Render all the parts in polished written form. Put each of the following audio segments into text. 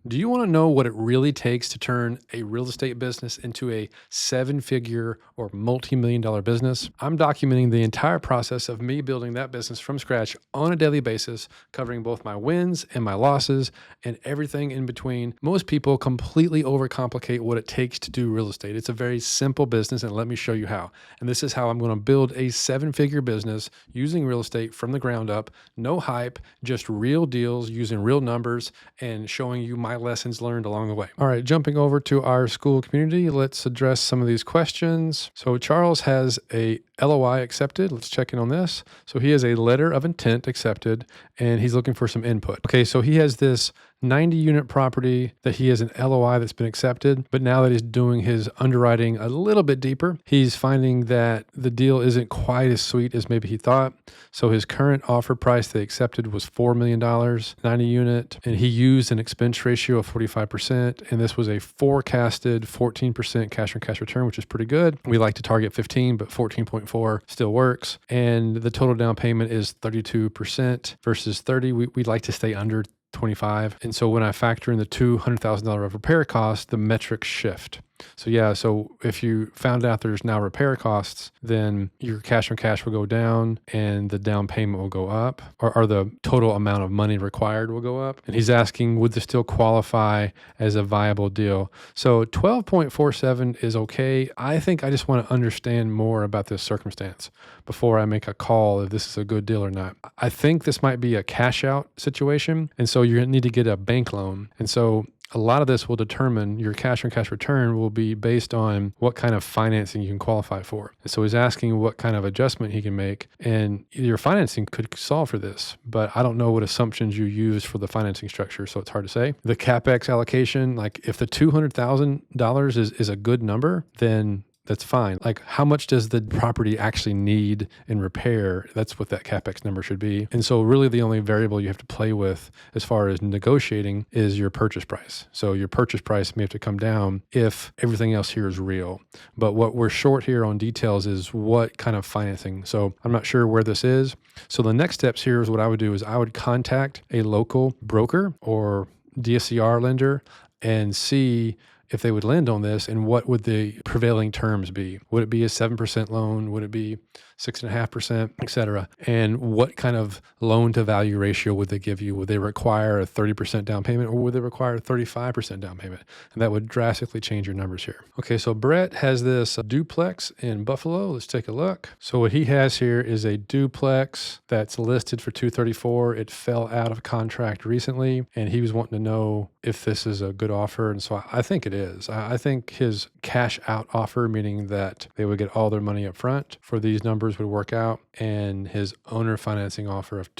Do you want to know what it really takes to turn a real estate business into a seven-figure or multi-million dollar business? I'm documenting the entire process of me building that business from scratch on a daily basis, covering both my wins and my losses and everything in between. Most people completely overcomplicate what it takes to do real estate. It's a very simple business, and let me show you how. And this is how I'm going to build a seven-figure business using real estate from the ground up. No hype, just real deals using real numbers and showing you my lessons learned along the way. All right, jumping over to our Skool community, let's address some of these questions. So Charles has a LOI accepted. Let's check in on this. So he has a letter of intent accepted, and he's looking for some input. Okay, so he has this 90 unit property that he has an LOI that's been accepted, but now that he's doing his underwriting a little bit deeper, he's finding that the deal isn't quite as sweet as maybe he thought. So his current offer price they accepted was $4 million, 90 unit, and he used an expense ratio of 45%, and this was a forecasted 14% cash on cash return, which is pretty good. We like to target 15, but 14.4 still works. And the total down payment is 32% versus 30. We'd like to stay under 25. And so when I factor in the $200,000 of repair costs, the metrics shift. So if you found out there's now repair costs, then your cash on cash will go down and the down payment will go up, or the total amount of money required will go up. And he's asking, would this still qualify as a viable deal? So 12.47 is okay. I think I just want to understand more about this circumstance before I make a call if this is a good deal or not. I think this might be a cash out situation. And so you're going to need to get a bank loan. And so a lot of this will determine your cash on cash return will be based on what kind of financing you can qualify for. And so he's asking what kind of adjustment he can make, and your financing could solve for this, but I don't know what assumptions you use for the financing structure, so it's hard to say. The CapEx allocation, like if the $200,000 is a good number, then that's fine. Like how much does the property actually need in repair? That's what that CapEx number should be. And so really the only variable you have to play with as far as negotiating is your purchase price. So your purchase price may have to come down if everything else here is real. But what we're short here on details is what kind of financing. So I'm not sure where this is. So the next steps here is what I would do is I would contact a local broker or DSCR lender and see if they would lend on this and what would the prevailing terms be. Would it be a 7% loan? Would it be 6.5%, et cetera? And what kind of loan to value ratio would they give you? Would they require a 30% down payment, or would they require a 35% down payment? And that would drastically change your numbers here. Okay, so Brett has this duplex in Buffalo. Let's take a look. So what he has here is a duplex that's listed for $234. It fell out of contract recently, and he was wanting to know if this is a good offer. And so I think it is. I think his cash out offer, meaning that they would get all their money up front for these numbers, would work out. And his owner financing offer of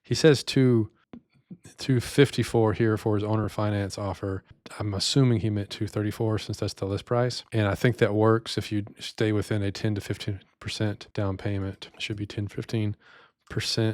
he says 254 here for his owner finance offer. I'm assuming he meant 234 since that's the list price. And I think that works if you stay within a 10 to 15% down payment. It should be 10-15%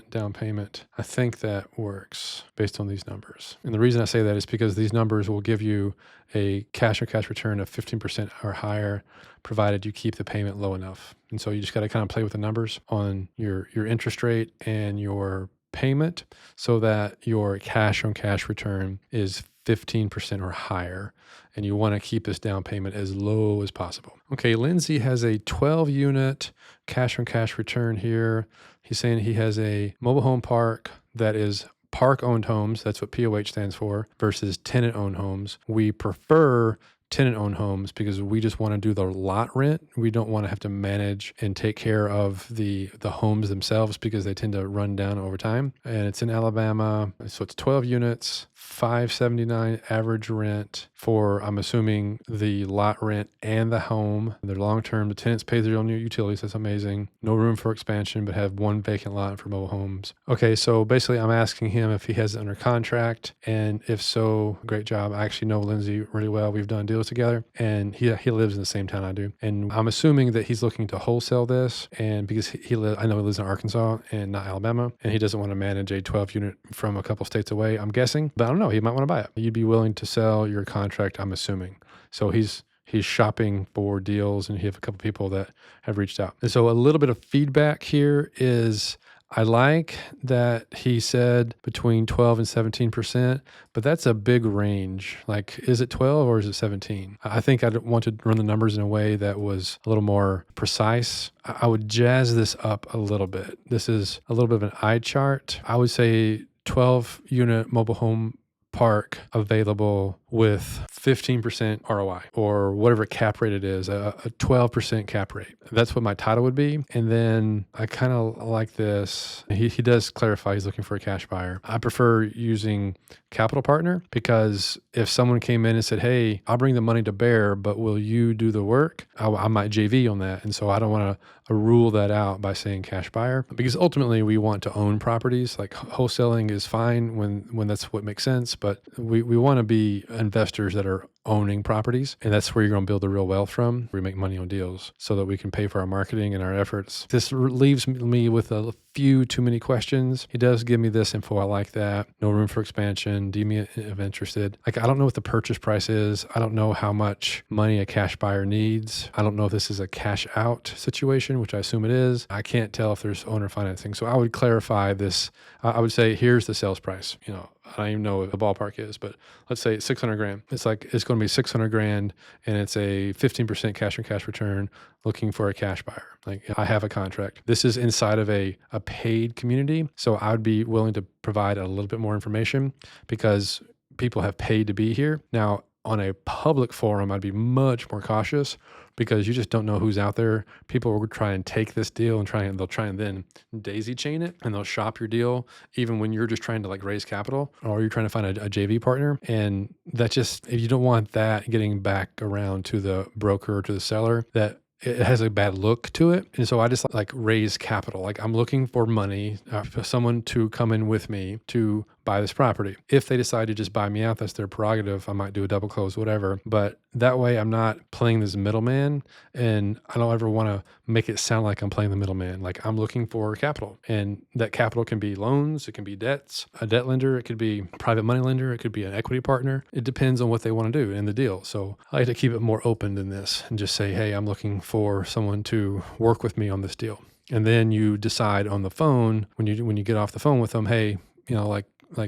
down payment. I think that works based on these numbers. And the reason I say that is because these numbers will give you a cash on cash return of 15% or higher, provided you keep the payment low enough. And so you just got to kind of play with the numbers on your interest rate and your payment so that your cash on cash return is 15% or higher. And you want to keep this down payment as low as possible. Okay, Lindsay has a 12 unit cash on cash return here. He's saying he has a mobile home park that is park-owned homes, that's what POH stands for, versus tenant-owned homes. We prefer tenant-owned homes because we just want to do the lot rent. We don't want to have to manage and take care of the homes themselves because they tend to run down over time. And it's in Alabama, so it's 12 units, $579 average rent for, I'm assuming, the lot rent and the home. They're long-term. The tenants pay their own utilities. That's amazing. No room for expansion, but have one vacant lot for mobile homes. Okay, so basically I'm asking him if he has it under contract, and if so, great job. I actually know Lindsay really well. We've done deals together, and he lives in the same town I do. And I'm assuming that he's looking to wholesale this, and because I know he lives in Arkansas and not Alabama, and he doesn't want to manage a 12 unit from a couple states away, I'm guessing. But I don't know, he might want to buy it. You'd be willing to sell your contract, I'm assuming. So he's shopping for deals, and he have a couple people that have reached out. And so a little bit of feedback here is I like that he said between 12 and 17%, but that's a big range. Like, is it 12 or is it 17? I think I'd want to run the numbers in a way that was a little more precise. I would jazz this up a little bit. This is a little bit of an eye chart. I would say 12 unit mobile home park available with 15% ROI or whatever cap rate it is, a 12% cap rate. That's what my title would be. And then I kind of like this. He does clarify he's looking for a cash buyer. I prefer using capital partner because if someone came in and said, hey, I'll bring the money to bear, but will you do the work? I might JV on that. And so I don't want to rule that out by saying cash buyer because ultimately we want to own properties. Like wholesaling is fine when that's what makes sense, but we want to be investors that are owning properties. And that's where you're going to build the real wealth from. We make money on deals so that we can pay for our marketing and our efforts. This leaves me with a few too many questions. He does give me this info. I like that. No room for expansion. Deem me if interested. Like, I don't know what the purchase price is. I don't know how much money a cash buyer needs. I don't know if this is a cash out situation, which I assume it is. I can't tell if there's owner financing. So I would clarify this. I would say, here's the sales price. I don't even know what the ballpark is, but let's say it's 600 grand. It's going to be 600 grand and it's a 15% cash on cash return looking for a cash buyer. Like, I have a contract. This is inside of a paid community. So I would be willing to provide a little bit more information because people have paid to be here. Now, on a public forum, I'd be much more cautious because you just don't know who's out there. People will try and take this deal and they'll try and then daisy chain it, and they'll shop your deal even when you're just trying to raise capital or you're trying to find a JV partner. And that just, if you don't want that getting back around to the broker or to the seller, that it has a bad look to it. And so I just raise capital. Like, I'm looking for money for someone to come in with me to buy this property. If they decide to just buy me out, that's their prerogative. I might do a double close, whatever. But that way I'm not playing this middleman, and I don't ever want to make it sound like I'm playing the middleman. Like, I'm looking for capital, and that capital can be loans, it can be debts, a debt lender, it could be a private money lender, it could be an equity partner. It depends on what they want to do in the deal. So I like to keep it more open than this and just say, hey, I'm looking for someone to work with me on this deal. And then you decide on the phone when you get off the phone with them, hey,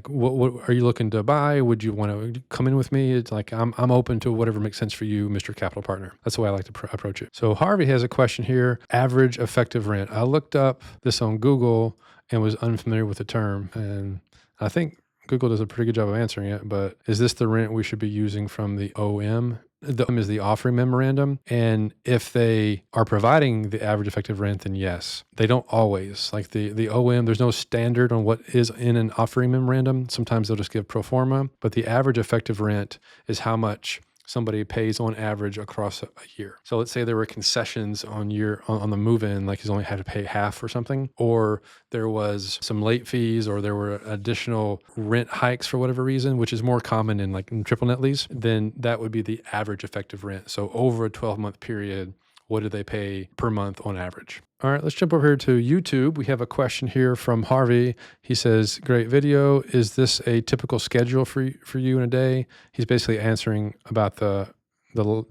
what are you looking to buy? Would you want to come in with me? It's like, I'm open to whatever makes sense for you, Mr. Capital Partner. That's the way I like to approach it. So Harvey has a question here. Average effective rent. I looked up this on Google and was unfamiliar with the term. And I think Google does a pretty good job of answering it, but is this the rent we should be using from the OM? The OM is the offering memorandum. And if they are providing the average effective rent, then yes. They don't always. Like the OM, there's no standard on what is in an offering memorandum. Sometimes they'll just give pro forma, but the average effective rent is how much somebody pays on average across a year. So let's say there were concessions on the move-in, like he's only had to pay half or something, or there was some late fees, or there were additional rent hikes for whatever reason, which is more common in triple net lease, then that would be the average effective rent. So over a 12-month period, what do they pay per month on average? All right, let's jump over here to YouTube. We have a question here from Harvey. He says, great video. Is this a typical schedule for you in a day? He's basically answering about the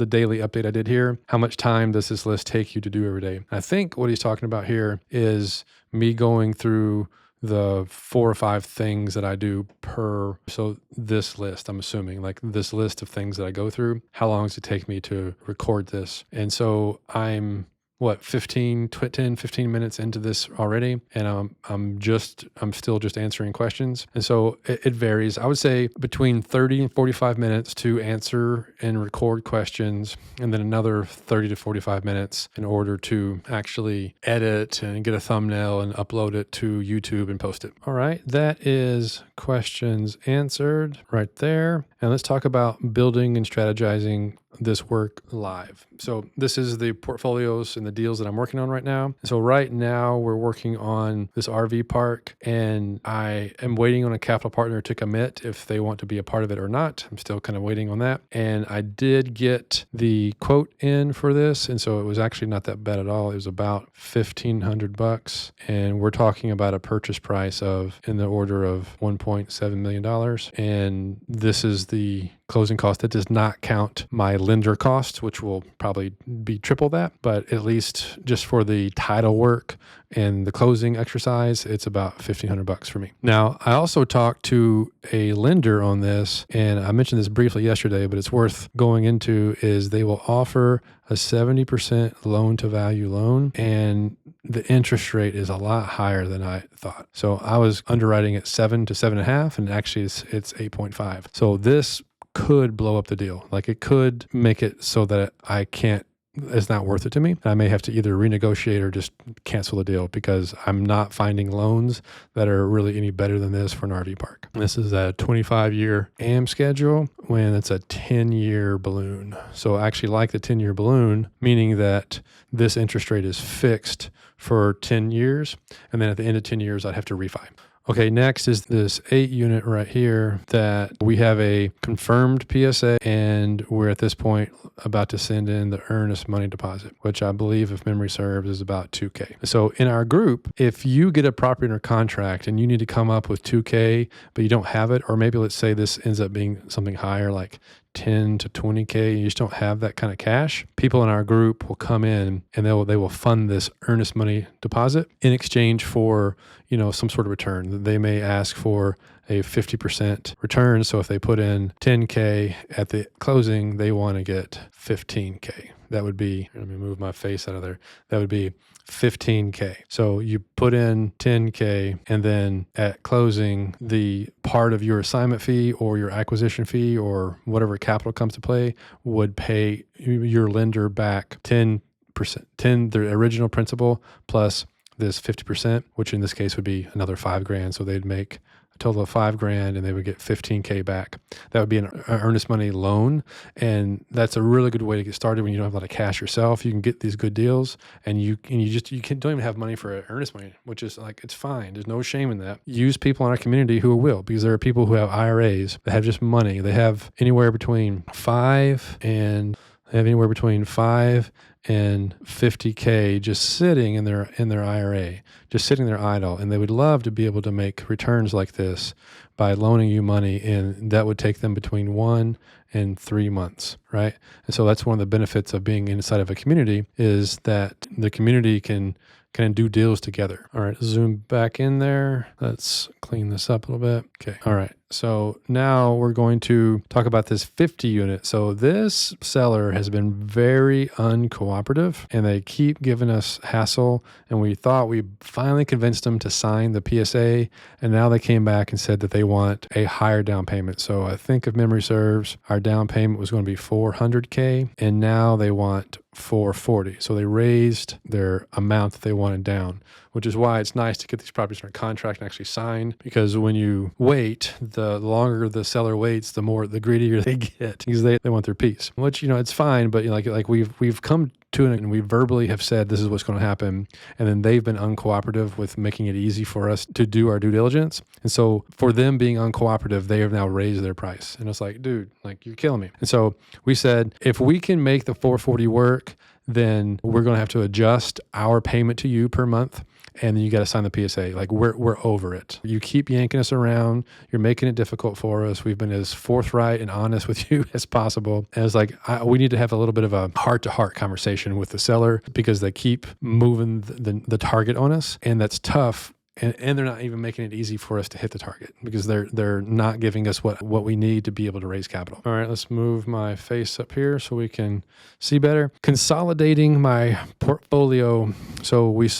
daily update I did here. How much time does this list take you to do every day? I think what he's talking about here is me going through the 4 or 5 things that I do so this list, I'm assuming, like this list of things that I go through, how long does it take me to record this? And so I'm 10, 15 minutes into this already. And I'm still just answering questions. And so it varies. I would say between 30 and 45 minutes to answer and record questions, and then another 30 to 45 minutes in order to actually edit and get a thumbnail and upload it to YouTube and post it. All right. That is questions answered right there. And let's talk about building and strategizing this work live. So this is the portfolios and the deals that I'm working on right now. So right now we're working on this RV park, and I am waiting on a capital partner to commit if they want to be a part of it or not. I'm still kind of waiting on that. And I did get the quote in for this. And so it was actually not that bad at all. It was about $1,500. And we're talking about a purchase price of in the order of $1.7 million. And this is the closing cost. That does not count my lender costs, which will probably be triple that, but at least just for the title work and the closing exercise, it's about $1,500 for me. Now, I also talked to a lender on this, and I mentioned this briefly yesterday, but it's worth going into, is they will offer a 70% loan to value loan, and the interest rate is a lot higher than I thought. So I was underwriting at 7 to 7.5, and actually it's 8.5. So this could blow up the deal. Like, it could make it so that it's not worth it to me. I may have to either renegotiate or just cancel the deal, because I'm not finding loans that are really any better than this for an RV park. This is a 25-year AM schedule when it's a 10-year balloon. So I actually like the 10-year balloon, meaning that this interest rate is fixed for 10 years. And then at the end of 10 years, I'd have to refi. Okay, next is this 8 unit right here that we have a confirmed PSA, and we're at this point about to send in the earnest money deposit, which I believe, if memory serves, is about $2K. So in our group, if you get a property under contract and you need to come up with $2K, but you don't have it, or maybe let's say this ends up being something higher, like 10 to 20K, you just don't have that kind of cash, people in our group will come in and they will fund this earnest money deposit in exchange for, some sort of return. They may ask for a 50% return. So if they put in 10K at the closing, they want to get 15K. That would be, let me move my face out of there. That would be 15K. So you put in 10K, and then at closing, the part of your assignment fee or your acquisition fee or whatever capital comes to play would pay your lender back 10%, the original principal plus this 50%, which in this case would be another $5,000. So they'd make a total of $5,000 and they would get 15K back. That would be an earnest money loan. And that's a really good way to get started when you don't have a lot of cash yourself. You can get these good deals, and you don't even have money for earnest money, which is like, it's fine. There's no shame in that. Use people in our community who will, because there are people who have IRAs that have just money. They have anywhere between 5 and 50K just sitting in their IRA, just sitting there idle, and they would love to be able to make returns like this by loaning you money, and that would take them between 1 and 3 months, right? And so that's one of the benefits of being inside of a community, is that the community can do deals together. All right, zoom back in there. Let's clean this up a little bit. Okay. All right. So now we're going to talk about this 50 unit. So this seller has been very uncooperative, and they keep giving us hassle. And we thought we finally convinced them to sign the PSA. And now they came back and said that they want a higher down payment. So I think, if memory serves, our down payment was going to be $400K, and now they want $440. So they raised their amount that they wanted down, which is why it's nice to get these properties under contract and actually sign, because when you wait, the longer the seller waits, the greedier they get, because they want their piece, which, it's fine. But like we've come to it, and we verbally have said this is what's going to happen, and then they've been uncooperative with making it easy for us to do our due diligence. And so for them being uncooperative, they have now raised their price, and it's like, dude, like, you're killing me. And so we said, if we can make the 440 work, then we're going to have to adjust our payment to you per month, and then you got to sign the PSA. Like, we're over it. You keep yanking us around. You're making it difficult for us. We've been as forthright and honest with you as possible. And it's like, we need to have a little bit of a heart-to-heart conversation with the seller, because they keep moving the target on us, and that's tough. And they're not even making it easy for us to hit the target, because they're not giving us what we need to be able to raise capital. All right, let's move my face up here so we can see better. Consolidating my portfolio. So we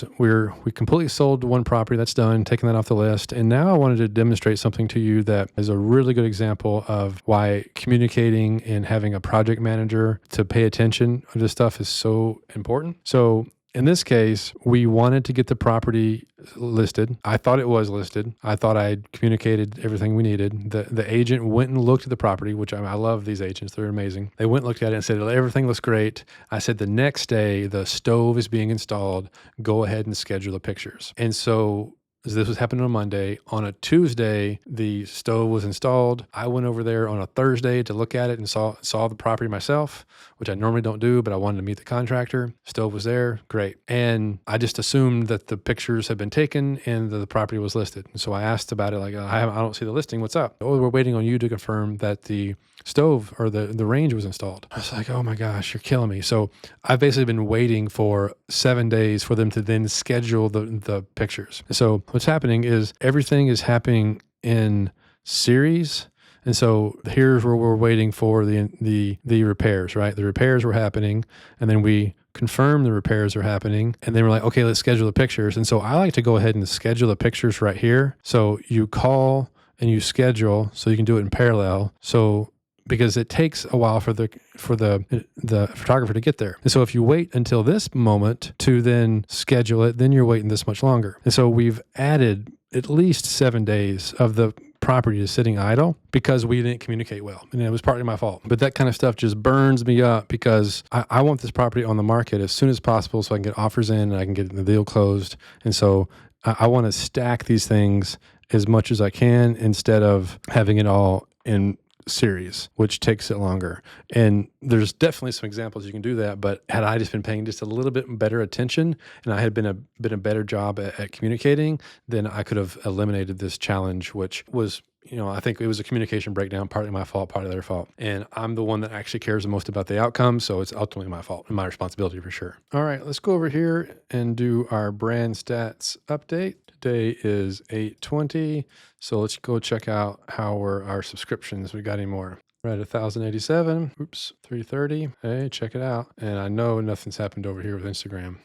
completely sold one property. That's done, taking that off the list. And now I wanted to demonstrate something to you that is a really good example of why communicating and having a project manager to pay attention to this stuff is so important. So in this case, we wanted to get the property listed. I thought it was listed. I thought I had communicated everything we needed. The agent went and looked at the property, which I love these agents. They're amazing. They went and looked at it and said, everything looks great. I said, the next day, the stove is being installed. Go ahead and schedule the pictures. And so this was happening on Monday. On a Tuesday, the stove was installed. I went over there on a Thursday to look at it and saw the property myself, which I normally don't do, but I wanted to meet the contractor. Stove was there. Great. And I just assumed that the pictures had been taken and the property was listed. And so I asked about it, like, I don't see the listing. What's up? Oh, we're waiting on you to confirm that the stove or the range was installed. I was like, oh my gosh, you're killing me. So I've basically been waiting for 7 days for them to then schedule the pictures. So what's happening is everything is happening in series. And so here's where we're waiting for the repairs, right? The repairs were happening, and then we confirm the repairs are happening, and then we're like, okay, let's schedule the pictures. And so I like to go ahead and schedule the pictures right here. So you call and you schedule, so you can do it in parallel. So because it takes a while for the photographer to get there. And so if you wait until this moment to then schedule it, then you're waiting this much longer. And so we've added at least 7 days of the property is sitting idle because we didn't communicate well. And it was partly my fault. But that kind of stuff just burns me up because I want this property on the market as soon as possible so I can get offers in and I can get the deal closed. And so I want to stack these things as much as I can instead of having it all in series, which takes it longer. And there's definitely some examples you can do that, but had I just been paying just a little bit better attention and I had been a better job at communicating, then I could have eliminated this challenge, which was, I think it was a communication breakdown, partly my fault, partly their fault. And I'm the one that actually cares the most about the outcome, so it's ultimately my fault and my responsibility for sure. All right, let's go over here and do our brand stats update. Today is 8/20, so let's go check out how our subscriptions. We got any more? We're at 1,087. Oops, 330. Hey, check it out. And I know nothing's happened over here with Instagram.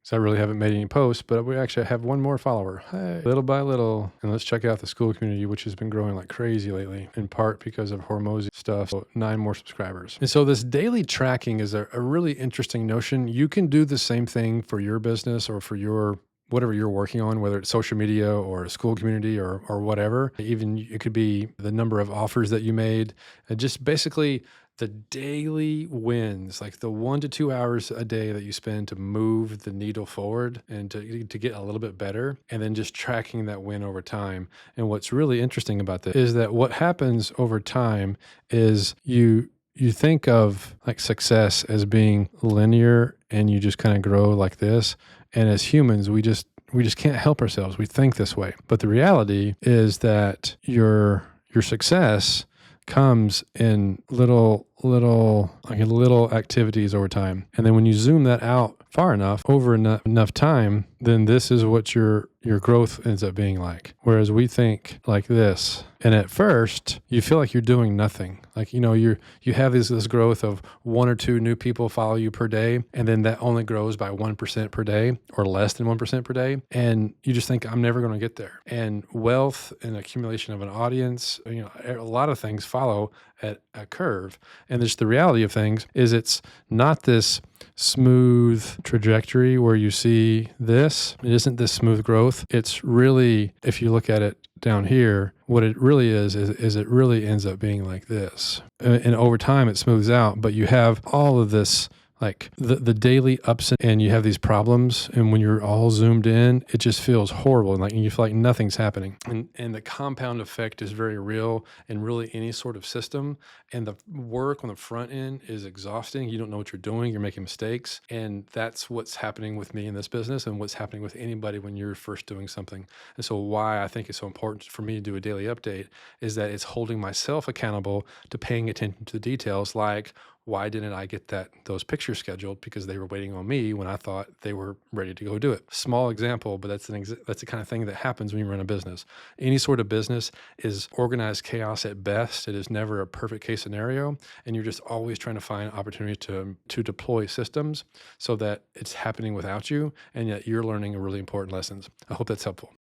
So I really haven't made any posts, but we actually have one more follower. Hey, little by little. And let's check out the Skool community, which has been growing like crazy lately, in part because of Hormozy stuff. So 9 more subscribers. And so this daily tracking is a really interesting notion. You can do the same thing for your business or for your whatever you're working on, whether it's social media or a Skool community or whatever. Even it could be the number of offers that you made, and just basically the daily wins, like the 1 to 2 hours a day that you spend to move the needle forward and to get a little bit better, and then just tracking that win over time. And what's really interesting about this is that what happens over time is you think of like success as being linear and you just kind of grow like this. And as humans, we just can't help ourselves. We think this way. But the reality is that your success comes in little activities over time. And then when you zoom that out far enough, over enough time, then this is what your growth ends up being like. Whereas we think like this. And at first, you feel like you're doing nothing. Like, you have this growth of 1 or 2 new people follow you per day, and then that only grows by 1% per day or less than 1% per day. And you just think, I'm never going to get there. And wealth and accumulation of an audience, a lot of things follow at a curve. And just the reality of things is it's not this smooth trajectory where you see this. It isn't this smooth growth. It's really, if you look at it down here, what it really is it really ends up being like this. And over time it smooths out, but you have all of this, like the daily ups and you have these problems. And when you're all zoomed in, it just feels horrible. And you feel like nothing's happening. And the compound effect is very real in really any sort of system. And the work on the front end is exhausting. You don't know what you're doing. You're making mistakes. And that's what's happening with me in this business and what's happening with anybody when you're first doing something. And so why I think it's so important for me to do a daily update is that it's holding myself accountable to paying attention to the details, like, why didn't I get those pictures scheduled? Because they were waiting on me when I thought they were ready to go do it. Small example, but that's the kind of thing that happens when you run a business. Any sort of business is organized chaos at best. It is never a perfect case scenario, and you're just always trying to find opportunity to deploy systems so that it's happening without you, and yet you're learning really important lessons. I hope that's helpful.